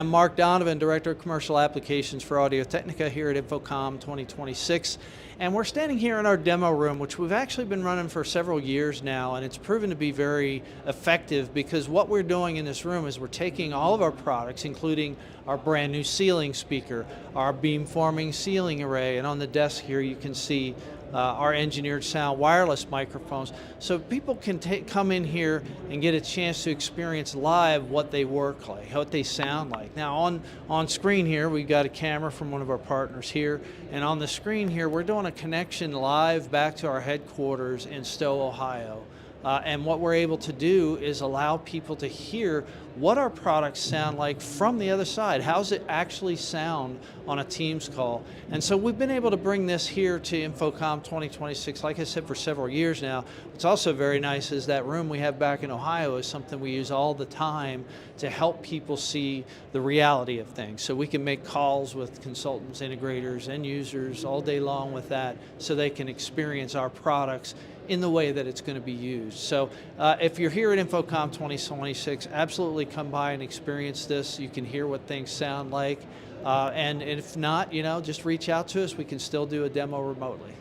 I'm Mark Donovan, Director of Commercial Applications for Audio-Technica here at InfoComm 2026. And we're standing here in our demo room, which we've actually been running for several years now, and it's proven to be very effective because what we're doing in this room is we're taking all of our products, including our brand new ceiling speaker, our beamforming ceiling array, and on the desk here you can see our engineered sound wireless microphones, so people can come in here and get a chance to experience live what they work like, what they sound like. Now on screen here we've got a camera from one of our partners here, and on the screen here we're doing a connection live back to our headquarters in Stowe, Ohio. And what we're able to do is allow people to hear what our products sound like from the other side. How's it actually sound on a Teams call? And so we've been able to bring this here to InfoComm 2026, like I said, for several years now. What's also very nice is that room we have back in Ohio is something we use all the time to help people see the reality of things. So we can make calls with consultants, integrators, end users all day long with that, so they can experience our products in the way that it's going to be used. So if you're here at InfoComm 2026, absolutely come by and experience this. You can hear what things sound like. And if not, just reach out to us. We can still do a demo remotely.